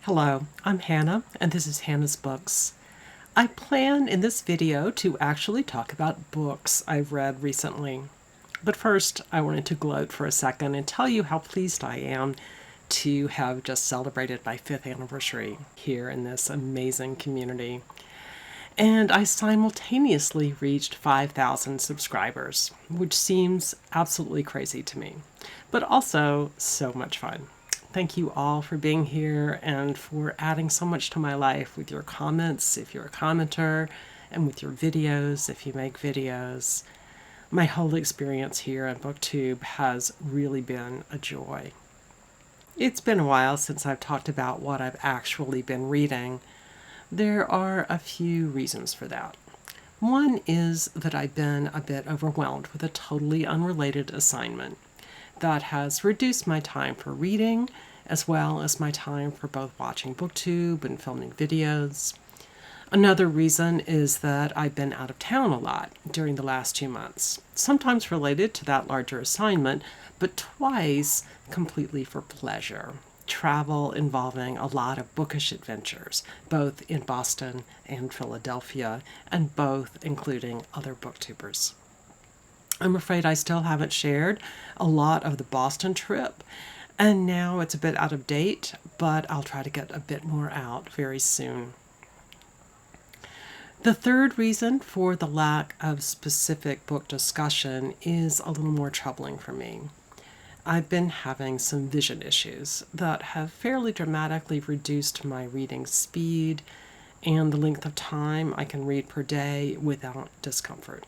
Hello, I'm Hannah, and this is Hannah's Books. I plan in this video to actually talk about books I've read recently. But first, I wanted to gloat for a second and tell you how pleased I am to have just celebrated my 5th anniversary here in this amazing community. And I simultaneously reached 5,000 subscribers, which seems absolutely crazy to me, but also so much fun. Thank you all for being here and for adding so much to my life with your comments, if you're a commenter, and with your videos, if you make videos. My whole experience here on Booktube has really been a joy. It's been a while since I've talked about what I've actually been reading. There are a few reasons for that. One is that I've been a bit overwhelmed with a totally unrelated assignment that has reduced my time for reading, as well as my time for both watching Booktube and filming videos. Another reason is that I've been out of town a lot during the last 2 months, sometimes related to that larger assignment, but twice completely for pleasure. Travel involving a lot of bookish adventures, both in Boston and Philadelphia, and both including other booktubers. I'm afraid I still haven't shared a lot of the Boston trip, and now it's a bit out of date, but I'll try to get a bit more out very soon. The third reason for the lack of specific book discussion is a little more troubling for me. I've been having some vision issues that have fairly dramatically reduced my reading speed and the length of time I can read per day without discomfort.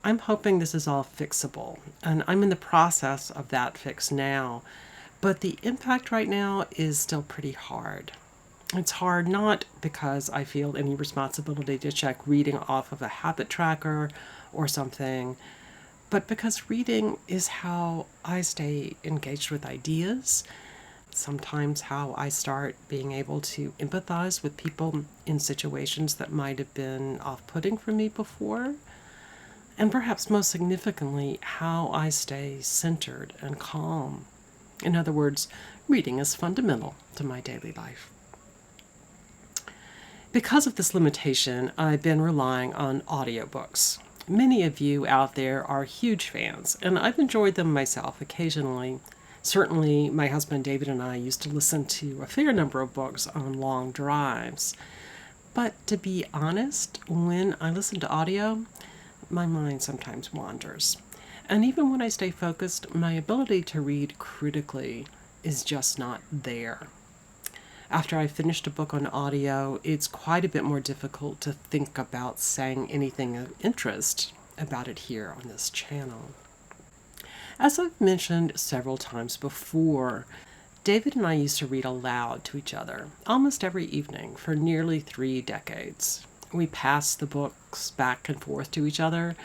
I'm hoping this is all fixable, and I'm in the process of that fix now, but the impact right now is still pretty hard. It's hard not because I feel any responsibility to check reading off of a habit tracker or something, but because reading is how I stay engaged with ideas, sometimes how I start being able to empathize with people in situations that might have been off-putting for me before, and perhaps most significantly, how I stay centered and calm. In other words, reading is fundamental to my daily life. Because of this limitation, I've been relying on audiobooks. Many of you out there are huge fans, and I've enjoyed them myself occasionally. Certainly, my husband David and I used to listen to a fair number of books on long drives. But to be honest, when I listen to audio, my mind sometimes wanders. And even when I stay focused, my ability to read critically is just not there. After I've finished a book on audio, it's quite a bit more difficult to think about saying anything of interest about it here on this channel. As I've mentioned several times before, David and I used to read aloud to each other almost every evening for nearly 3 decades. We passed the books back and forth to each other,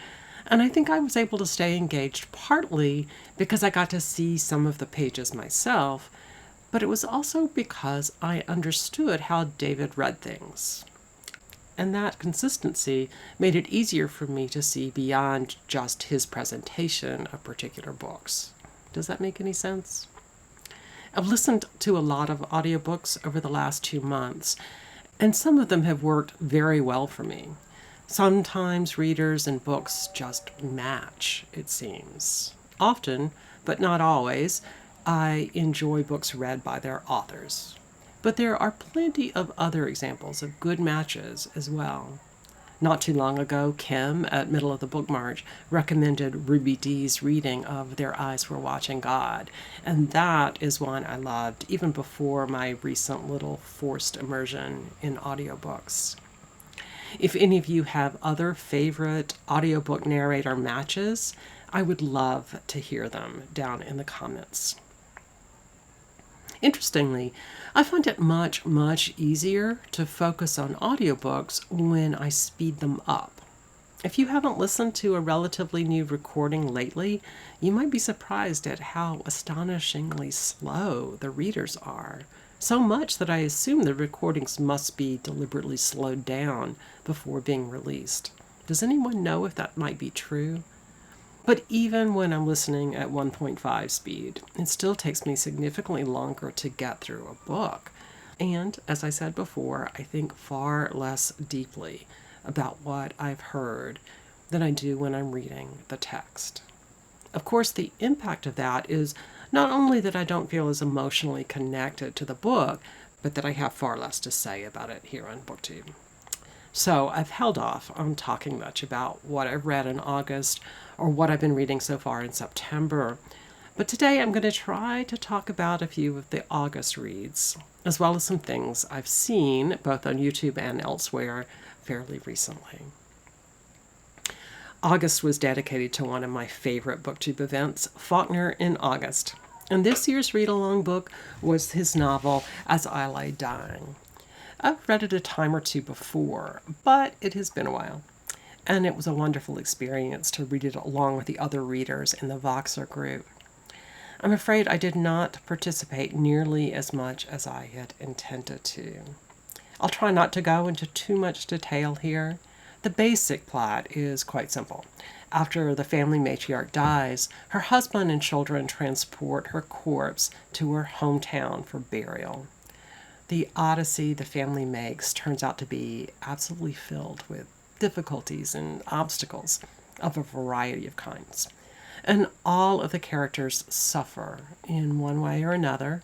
and I think I was able to stay engaged partly because I got to see some of the pages myself, but it was also because I understood how David read things. And that consistency made it easier for me to see beyond just his presentation of particular books. Does that make any sense? I've listened to a lot of audiobooks over the last 2 months, and some of them have worked very well for me. Sometimes readers and books just match, it seems. Often, but not always, I enjoy books read by their authors. But there are plenty of other examples of good matches as well. Not too long ago, Kim at Middle of the Book March recommended Ruby Dee's reading of Their Eyes Were Watching God, and that is one I loved even before my recent little forced immersion in audiobooks. If any of you have other favorite audiobook narrator matches, I would love to hear them down in the comments. Interestingly, I find it much easier to focus on audiobooks when I speed them up. If you haven't listened to a relatively new recording lately, you might be surprised at how astonishingly slow the readers are. So much that I assume the recordings must be deliberately slowed down before being released. Does anyone know if that might be true? But even when I'm listening at 1.5 speed, it still takes me significantly longer to get through a book. And, as I said before, I think far less deeply about what I've heard than I do when I'm reading the text. Of course, the impact of that is not only that I don't feel as emotionally connected to the book, but that I have far less to say about it here on BookTube. So I've held off on talking much about what I've read in August or what I've been reading so far in September. But today I'm going to try to talk about a few of the August reads, as well as some things I've seen both on YouTube and elsewhere fairly recently. August was dedicated to one of my favorite BookTube events, Faulkner in August. And this year's read-along book was his novel, As I Lay Dying. I've read it a time or two before, but it has been a while. And it was a wonderful experience to read it along with the other readers in the Voxer group. I'm afraid I did not participate nearly as much as I had intended to. I'll try not to go into too much detail here. The basic plot is quite simple. After the family matriarch dies, her husband and children transport her corpse to her hometown for burial. The odyssey the family makes turns out to be absolutely filled with difficulties and obstacles of a variety of kinds. And all of the characters suffer in one way or another,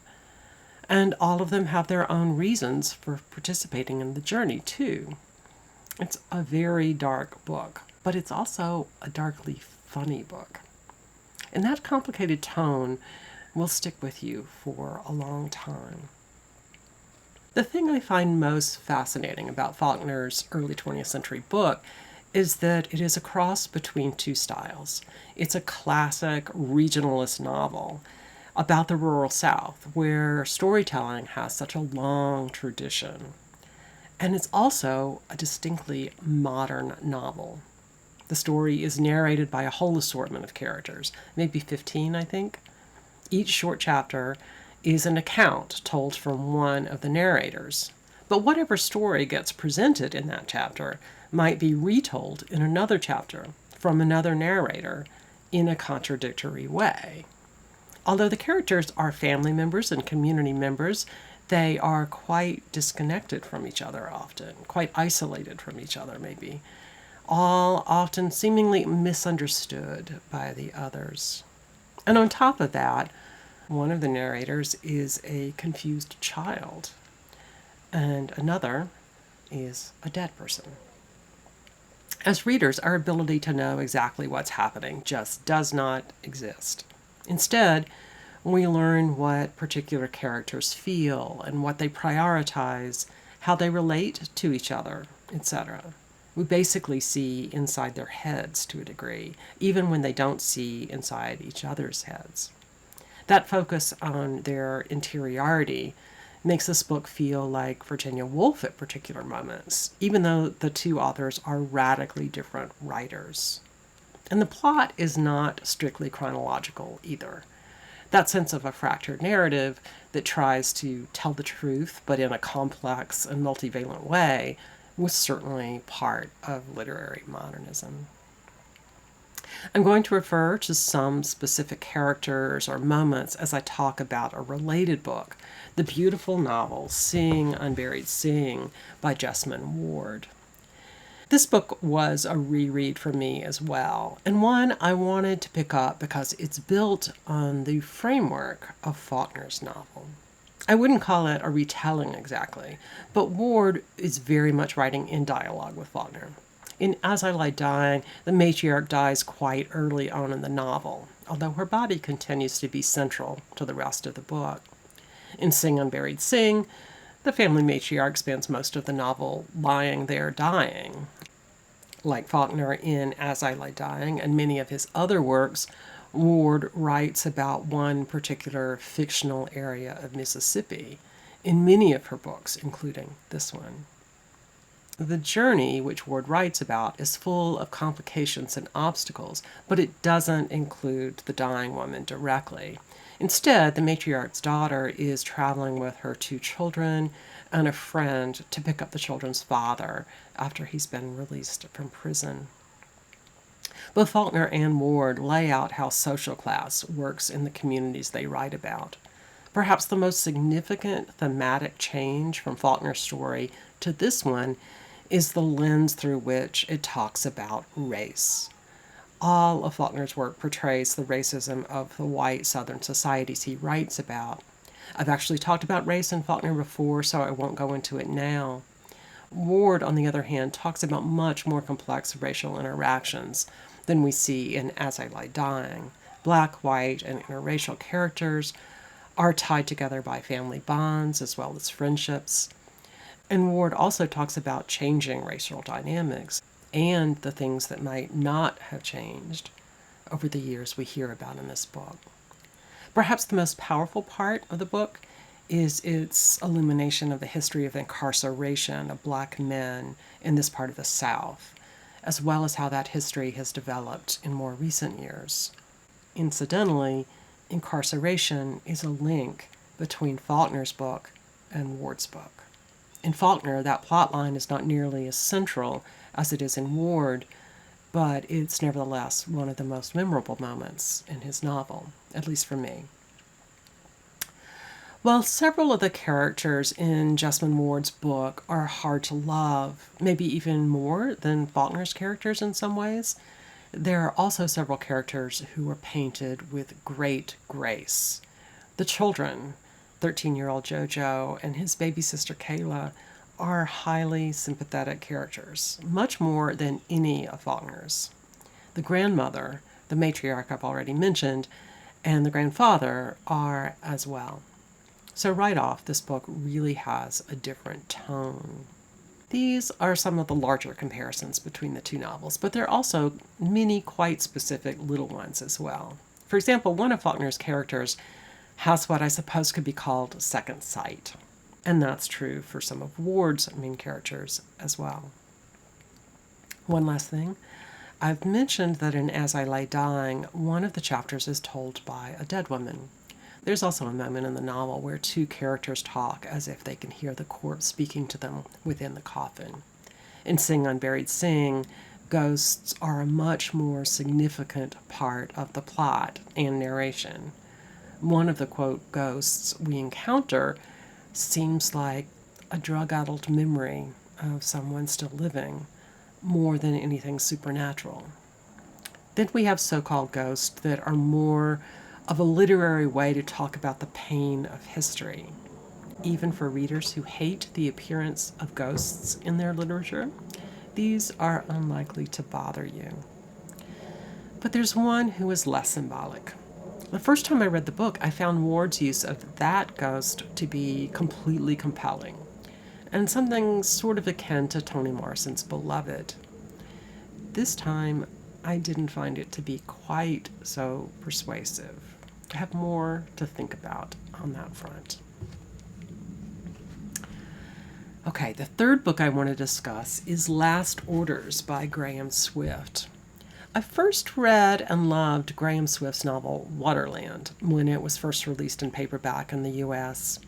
and all of them have their own reasons for participating in the journey, too. It's a very dark book, but it's also a darkly funny book. And that complicated tone will stick with you for a long time. The thing I find most fascinating about Faulkner's early 20th century book is that it is a cross between two styles. It's a classic regionalist novel about the rural South, where storytelling has such a long tradition. And it's also a distinctly modern novel. The story is narrated by a whole assortment of characters, maybe 15, I think. Each short chapter is an account told from one of the narrators. But whatever story gets presented in that chapter might be retold in another chapter from another narrator in a contradictory way. Although the characters are family members and community members, they are quite disconnected from each other often, quite isolated from each other maybe, all often seemingly misunderstood by the others. And on top of that, one of the narrators is a confused child, and another is a dead person. As readers, our ability to know exactly what's happening just does not exist. Instead, we learn what particular characters feel and what they prioritize, how they relate to each other, etc. We basically see inside their heads to a degree, even when they don't see inside each other's heads. That focus on their interiority makes this book feel like Virginia Woolf at particular moments, even though the two authors are radically different writers. And the plot is not strictly chronological either. That sense of a fractured narrative that tries to tell the truth, but in a complex and multivalent way, was certainly part of literary modernism. I'm going to refer to some specific characters or moments as I talk about a related book, the beautiful novel Sing, Unburied, Sing by Jesmyn Ward. This book was a reread for me as well, and one I wanted to pick up because it's built on the framework of Faulkner's novel. I wouldn't call it a retelling exactly, but Ward is very much writing in dialogue with Faulkner. In As I Lay Dying, the matriarch dies quite early on in the novel, although her body continues to be central to the rest of the book. In Sing, Unburied, Sing, the family matriarch spends most of the novel lying there dying. Like Faulkner in As I Lay Dying and many of his other works, Ward writes about one particular fictional area of Mississippi in many of her books, including this one. The journey, which Ward writes about, is full of complications and obstacles, but it doesn't include the dying woman directly. Instead, the matriarch's daughter is traveling with her 2 children and a friend to pick up the children's father after he's been released from prison. Both Faulkner and Ward lay out how social class works in the communities they write about. Perhaps the most significant thematic change from Faulkner's story to this one is the lens through which it talks about race. All of Faulkner's work portrays the racism of the white Southern societies he writes about. I've actually talked about race in Faulkner before, so I won't go into it now. Ward, on the other hand, talks about much more complex racial interactions than we see in As I Lie Dying. Black, white, and interracial characters are tied together by family bonds as well as friendships. And Ward also talks about changing racial dynamics and the things that might not have changed over the years we hear about in this book. Perhaps the most powerful part of the book is its illumination of the history of incarceration of black men in this part of the South, as well as how that history has developed in more recent years. Incidentally, incarceration is a link between Faulkner's book and Ward's book. In Faulkner, that plot line is not nearly as central as it is in Ward, but it's nevertheless one of the most memorable moments in his novel, at least for me. While several of the characters in Jesmyn Ward's book are hard to love, maybe even more than Faulkner's characters in some ways, there are also several characters who are painted with great grace. The children, 13-year-old Jojo and his baby sister Kayla, are highly sympathetic characters, much more than any of Faulkner's. The grandmother, the matriarch I've already mentioned, and the grandfather are as well. So right off, this book really has a different tone. These are some of the larger comparisons between the two novels, but there are also many quite specific little ones as well. For example, one of Faulkner's characters has what I suppose could be called second sight, and that's true for some of Ward's main characters as well. One last thing. I've mentioned that in As I Lie Dying, one of the chapters is told by a dead woman. There's also a moment in the novel where two characters talk as if they can hear the corpse speaking to them within the coffin. In Sing Unburied Sing, ghosts are a much more significant part of the plot and narration. One of the, quote, ghosts we encounter seems like a drug-addled memory of someone still living, more than anything supernatural. Then we have so-called ghosts that are more of a literary way to talk about the pain of history. Even for readers who hate the appearance of ghosts in their literature, these are unlikely to bother you. But there's one who is less symbolic. The first time I read the book, I found Ward's use of that ghost to be completely compelling, and something sort of akin to Toni Morrison's Beloved. This time, I didn't find it to be quite so persuasive. I have more to think about on that front. Okay, the third book I want to discuss is Last Orders by Graham Swift. I first read and loved Graham Swift's novel Waterland when it was first released in paperback in the U.S.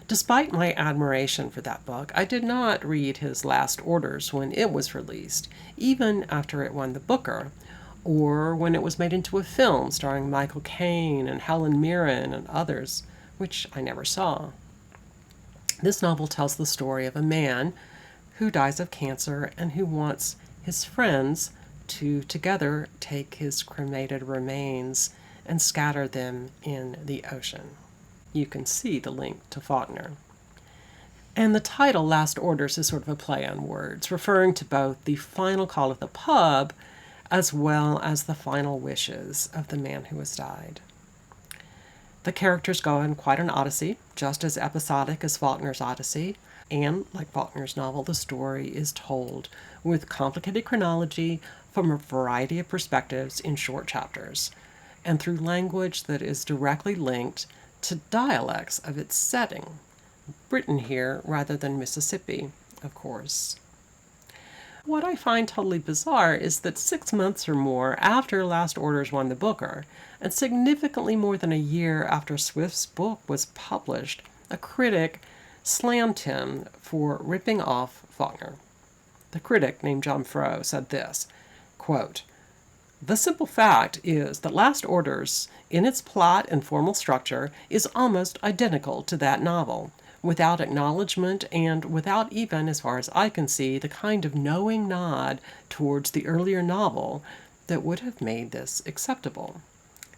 Despite my admiration for that book, I did not read his Last Orders when it was released, even after it won the Booker, or when it was made into a film starring Michael Caine and Helen Mirren and others, which I never saw. This novel tells the story of a man who dies of cancer and who wants his friends to together take his cremated remains and scatter them in the ocean. You can see the link to Faulkner. And the title, Last Orders, is sort of a play on words, referring to both the final call of the pub as well as the final wishes of the man who has died. The characters go on quite an odyssey, just as episodic as Faulkner's Odyssey, and, like Faulkner's novel, the story is told with complicated chronology from a variety of perspectives in short chapters, and through language that is directly linked to dialects of its setting. Britain here rather than Mississippi, of course. What I find totally bizarre is that 6 months or more after Last Orders won the Booker, and significantly more than a year after Swift's book was published, a critic slammed him for ripping off Faulkner. The critic, named John Froh, said this, quote, The simple fact is that Last Orders, in its plot and formal structure, is almost identical to that novel, without acknowledgement and without even, as far as I can see, the kind of knowing nod towards the earlier novel that would have made this acceptable.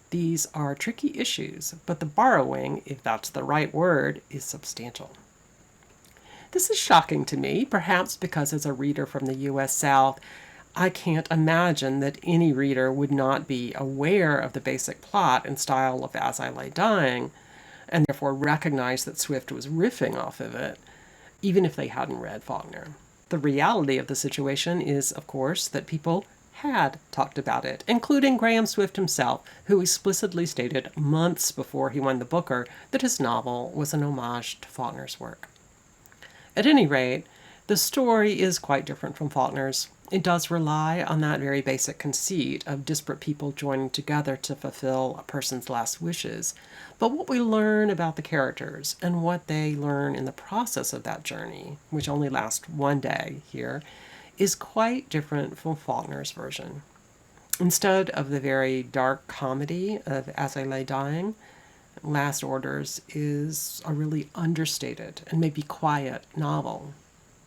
These are tricky issues, but the borrowing, if that's the right word, is substantial. This is shocking to me, perhaps because as a reader from the U.S. South, I can't imagine that any reader would not be aware of the basic plot and style of As I Lay Dying, and therefore recognize that Swift was riffing off of it, even if they hadn't read Faulkner. The reality of the situation is, of course, that people had talked about it, including Graham Swift himself, who explicitly stated months before he won the Booker that his novel was an homage to Faulkner's work. At any rate, the story is quite different from Faulkner's. It does rely on that very basic conceit of disparate people joining together to fulfill a person's last wishes. But what we learn about the characters and what they learn in the process of that journey, which only lasts one day here, is quite different from Faulkner's version. Instead of the very dark comedy of As I Lay Dying, Last Orders is a really understated and maybe quiet novel.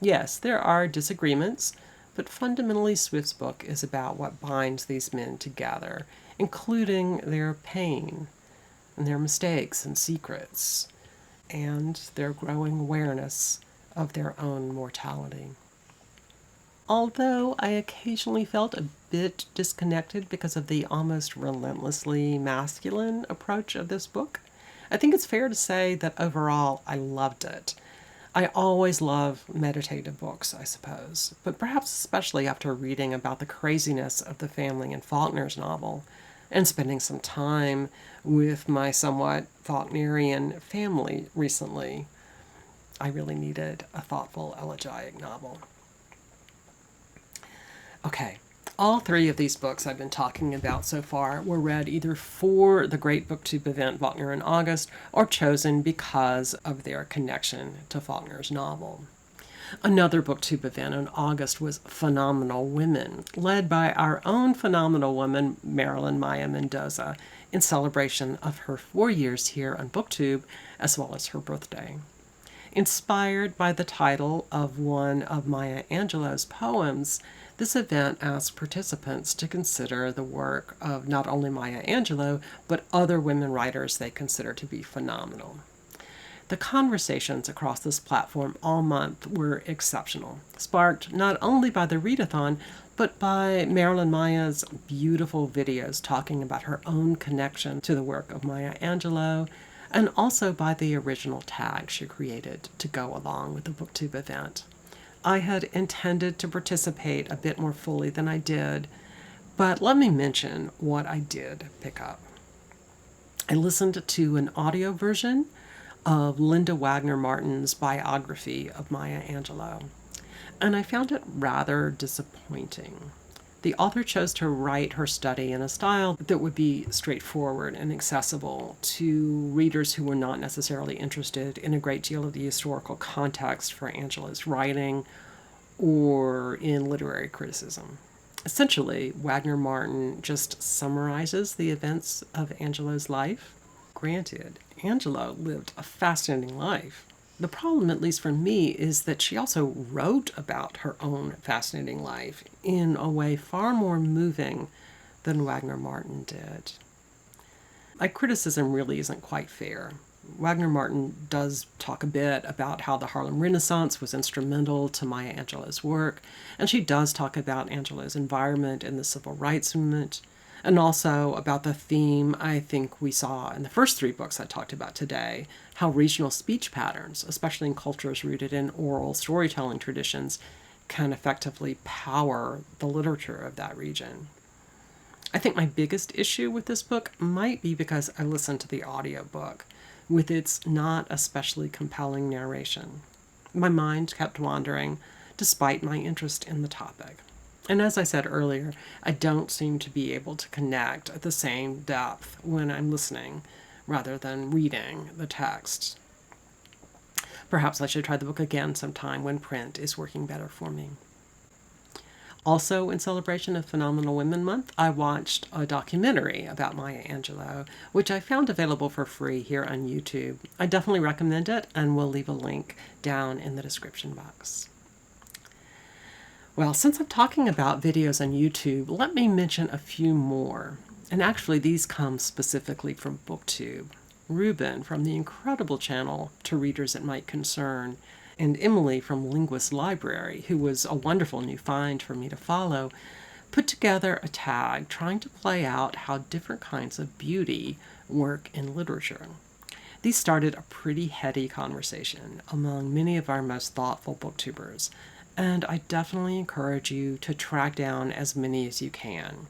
Yes, there are disagreements, but fundamentally Swift's book is about what binds these men together, including their pain and their mistakes and secrets, and their growing awareness of their own mortality. Although I occasionally felt a bit disconnected because of the almost relentlessly masculine approach of this book, I think it's fair to say that overall I loved it. I always love meditative books, I suppose, but perhaps especially after reading about the craziness of the family in Faulkner's novel and spending some time with my somewhat Faulknerian family recently. I really needed a thoughtful elegiac novel. Okay, all three of these books I've been talking about so far were read either for the great Booktube event Faulkner in August or chosen because of their connection to Faulkner's novel. Another Booktube event in August was Phenomenal Women, led by our own phenomenal woman, Marilyn Maya Mendoza, in celebration of her 4 years here on Booktube, as well as her birthday. Inspired by the title of one of Maya Angelou's poems, this event asked participants to consider the work of not only Maya Angelou, but other women writers they consider to be phenomenal. The conversations across this platform all month were exceptional, sparked not only by the readathon, but by Marilyn Maya's beautiful videos talking about her own connection to the work of Maya Angelou, and also by the original tag she created to go along with the Booktube event. I had intended to participate a bit more fully than I did, but let me mention what I did pick up. I listened to an audio version of Linda Wagner Martin's biography of Maya Angelou, and I found it rather disappointing. The author chose to write her study in a style that would be straightforward and accessible to readers who were not necessarily interested in a great deal of the historical context for Angelou's writing or in literary criticism. Essentially, Wagner Martin just summarizes the events of Angelou's life. Granted, Angelou lived a fascinating life. The problem, at least for me, is that she also wrote about her own fascinating life in a way far more moving than Wagner Martin did. My criticism really isn't quite fair. Wagner Martin does talk a bit about how the Harlem Renaissance was instrumental to Maya Angelou's work, and she does talk about Angelou's environment in the civil rights movement, and also about the theme I think we saw in the first three books I talked about today, how regional speech patterns, especially in cultures rooted in oral storytelling traditions, can effectively power the literature of that region. I think my biggest issue with this book might be because I listened to the audiobook, with its not especially compelling narration. My mind kept wandering, despite my interest in the topic. And as I said earlier, I don't seem to be able to connect at the same depth when I'm listening rather than reading the text. Perhaps I should try the book again sometime when print is working better for me. Also, in celebration of Phenomenal Women Month, I watched a documentary about Maya Angelou, which I found available for free here on YouTube. I definitely recommend it, and we'll leave a link down in the description box. Well, since I'm talking about videos on YouTube, let me mention a few more. And actually, these come specifically from Booktube. Ruben from the incredible channel To Readers It Might Concern, and Emily from Linguist Library, who was a wonderful new find for me to follow, put together a tag trying to play out how different kinds of beauty work in literature. These started a pretty heady conversation among many of our most thoughtful booktubers, and I definitely encourage you to track down as many as you can.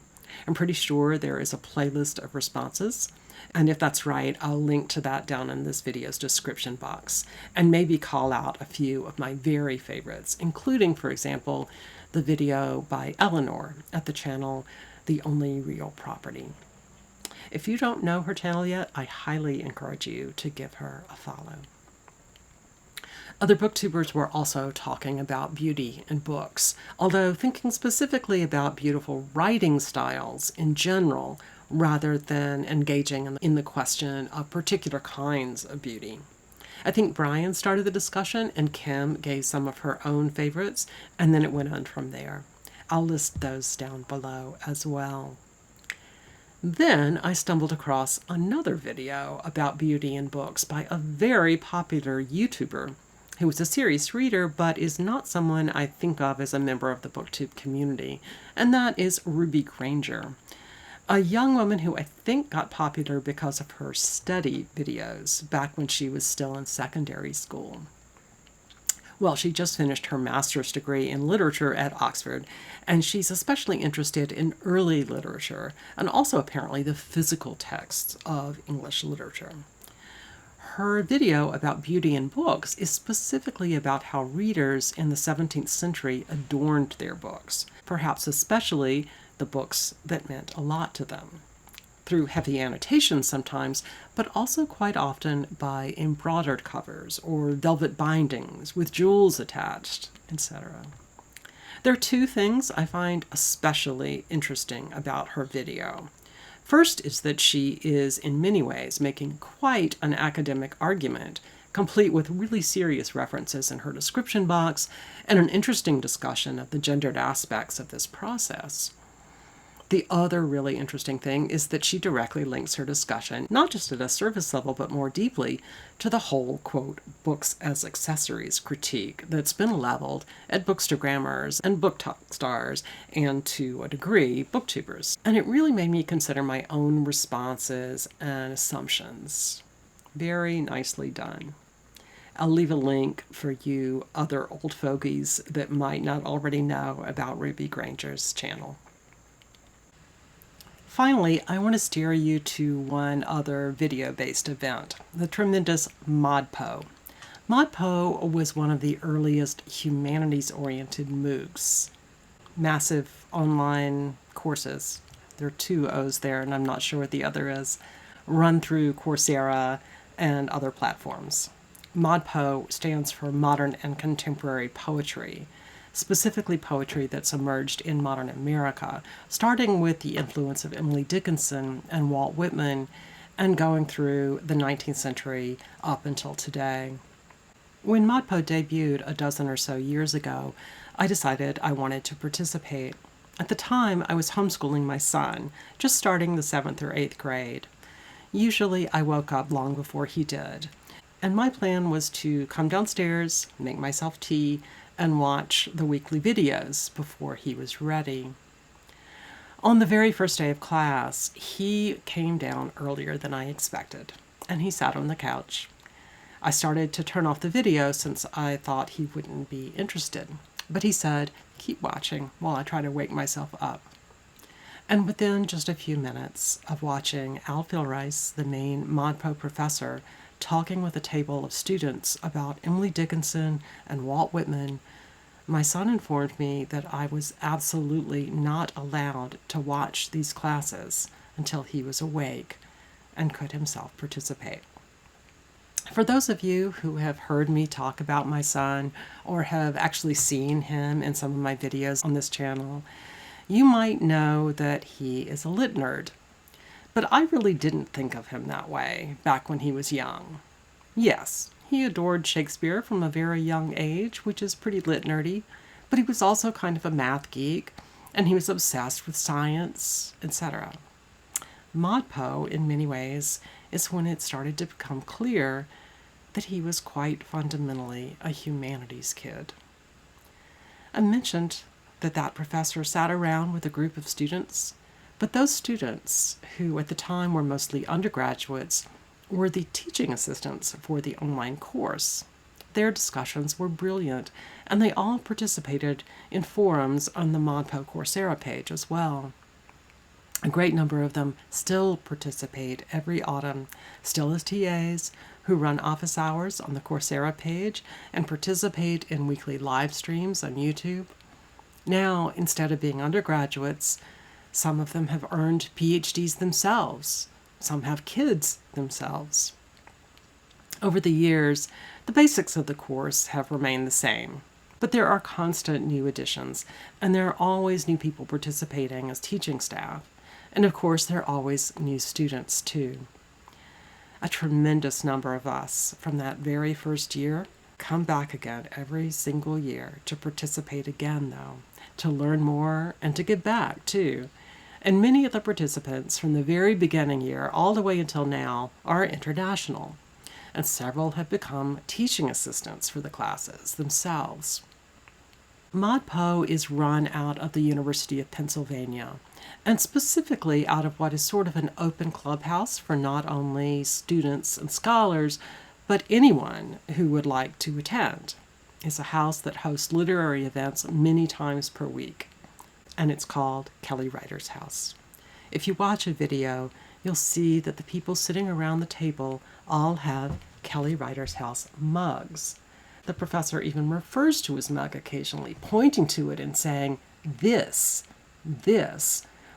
I'm pretty sure there is a playlist of responses, and if that's right, I'll link to that down in this video's description box, and maybe call out a few of my very favorites, including, for example, the video by Elinor at the channel The Only Real Property. If you don't know her channel yet, I highly encourage you to give her a follow. Other booktubers were also talking about beauty in books, although thinking specifically about beautiful writing styles in general, rather than engaging in the question of particular kinds of beauty. I think Brian started the discussion and Kim gave some of her own favorites, and then it went on from there. I'll list those down below as well. Then I stumbled across another video about beauty in books by a very popular YouTuber who is a serious reader but is not someone I think of as a member of the Booktube community, and that is Ruby Granger, a young woman who I think got popular because of her study videos back when she was still in secondary school. Well, she just finished her master's degree in literature at Oxford, and she's especially interested in early literature and also apparently the physical texts of English literature. Her video about beauty in books is specifically about how readers in the 17th century adorned their books, perhaps especially the books that meant a lot to them, through heavy annotations sometimes, but also quite often by embroidered covers or velvet bindings with jewels attached, etc. There are two things I find especially interesting about her video. First is that she is in many ways making quite an academic argument, complete with really serious references in her description box and an interesting discussion of the gendered aspects of this process. The other really interesting thing is that she directly links her discussion, not just at a surface level, but more deeply, to the whole, quote, books as accessories critique that's been leveled at bookstagrammers and book talk stars, and to a degree, booktubers. And it really made me consider my own responses and assumptions. Very nicely done. I'll leave a link for you other old fogies that might not already know about Ruby Granger's channel. Finally, I want to steer you to one other video-based event, the tremendous ModPo. ModPo was one of the earliest humanities-oriented MOOCs, massive online courses. There are two O's there, and I'm not sure what the other is, run through Coursera and other platforms. ModPo stands for Modern and Contemporary Poetry, specifically poetry that's emerged in modern America, starting with the influence of Emily Dickinson and Walt Whitman and going through the 19th century up until today. When ModPo debuted a dozen or so years ago, I decided I wanted to participate. At the time, I was homeschooling my son, just starting the 7th or 8th grade. Usually, I woke up long before he did, and my plan was to come downstairs, make myself tea, and watch the weekly videos before he was ready. On the very first day of class, he came down earlier than I expected, and he sat on the couch. I started to turn off the video since I thought he wouldn't be interested, but he said, "Keep watching while I try to wake myself up." And within just a few minutes of watching Al Philrice, the main ModPo professor, talking with a table of students about Emily Dickinson and Walt Whitman, my son informed me that I was absolutely not allowed to watch these classes until he was awake and could himself participate. For those of you who have heard me talk about my son or have actually seen him in some of my videos on this channel, you might know that he is a lit nerd. But I really didn't think of him that way back when he was young. Yes, he adored Shakespeare from a very young age, which is pretty lit nerdy, but he was also kind of a math geek, and he was obsessed with science, etc. ModPo, in many ways, is when it started to become clear that he was quite fundamentally a humanities kid. I mentioned that that professor sat around with a group of students, but those students, who at the time were mostly undergraduates, were the teaching assistants for the online course. Their discussions were brilliant, and they all participated in forums on the ModPo Coursera page as well. A great number of them still participate every autumn, still as TAs, who run office hours on the Coursera page and participate in weekly live streams on YouTube. Now, instead of being undergraduates, some of them have earned PhDs themselves. Some have kids themselves. Over the years, the basics of the course have remained the same, but there are constant new additions, and there are always new people participating as teaching staff. And of course, there are always new students too. A tremendous number of us from that very first year come back again every single year to participate again, though, to learn more and to give back too. And many of the participants from the very beginning year all the way until now are international, and several have become teaching assistants for the classes themselves. ModPo is run out of the University of Pennsylvania, and specifically out of what is sort of an open clubhouse for not only students and scholars, but anyone who would like to attend. It's a house that hosts literary events many times per week, and it's called Kelly Writer's House. If you watch a video, you'll see that the people sitting around the table all have Kelly Writer's House mugs. The professor even refers to his mug occasionally, pointing to it and saying, this,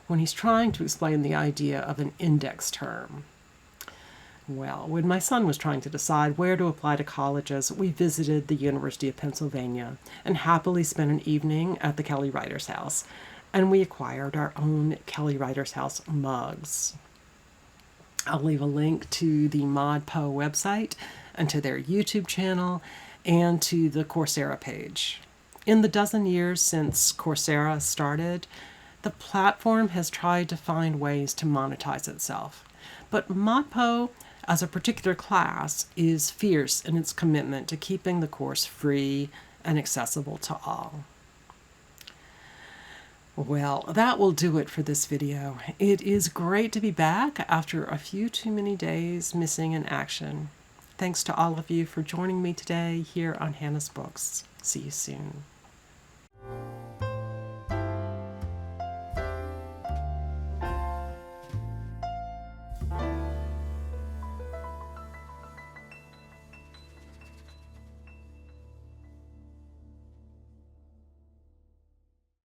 when he's trying to explain the idea of an index term. Well, when my son was trying to decide where to apply to colleges, we visited the University of Pennsylvania and happily spent an evening at the Kelly Writer's House, and we acquired our own Kelly Writer's House mugs. I'll leave a link to the ModPo website and to their YouTube channel and to the Coursera page. In the dozen years since Coursera started, the platform has tried to find ways to monetize itself. But ModPo, as a particular class, is fierce in its commitment to keeping the course free and accessible to all. Well, that will do it for this video. It is great to be back after a few too many days missing in action. Thanks to all of you for joining me today here on Hannah's Books. See you soon.